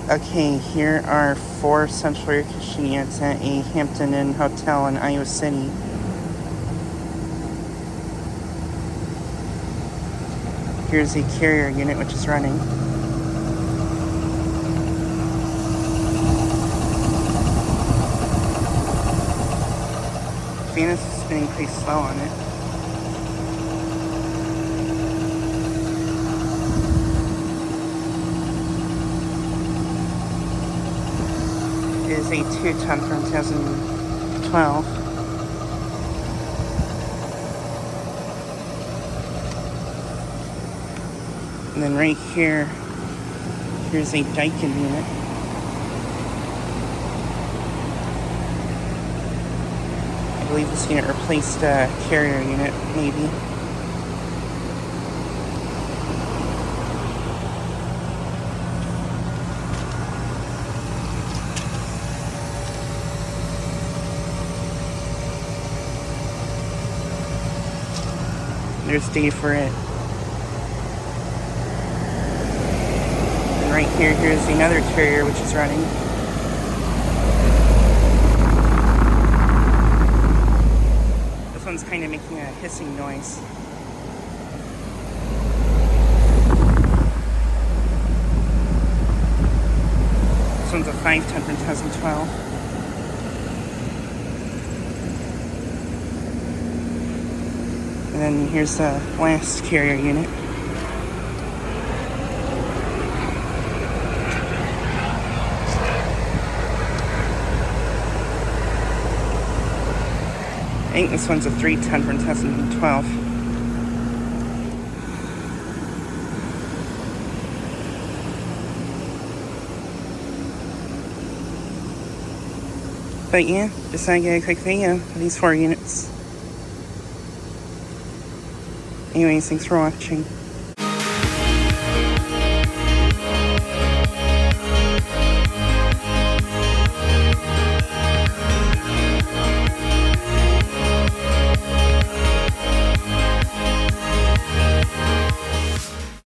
Okay, here are 4 central air conditioning units at a Hampton Inn hotel in Iowa City. Here's a carrier unit which is running. Fan is spinning pretty slow on it. It is a 2-ton from 2012. And then right here, here's a Daikin unit. I believe this unit replaced a carrier unit, maybe. There's data for it. And right here, here's another carrier which is running. This one's kind of making a hissing noise. This one's a 5-ton from 2012. And then here's the last carrier unit. I think this one's a 3-ton from 2012. But yeah, just I get a quick video of these 4 units. Anyways, thanks for watching.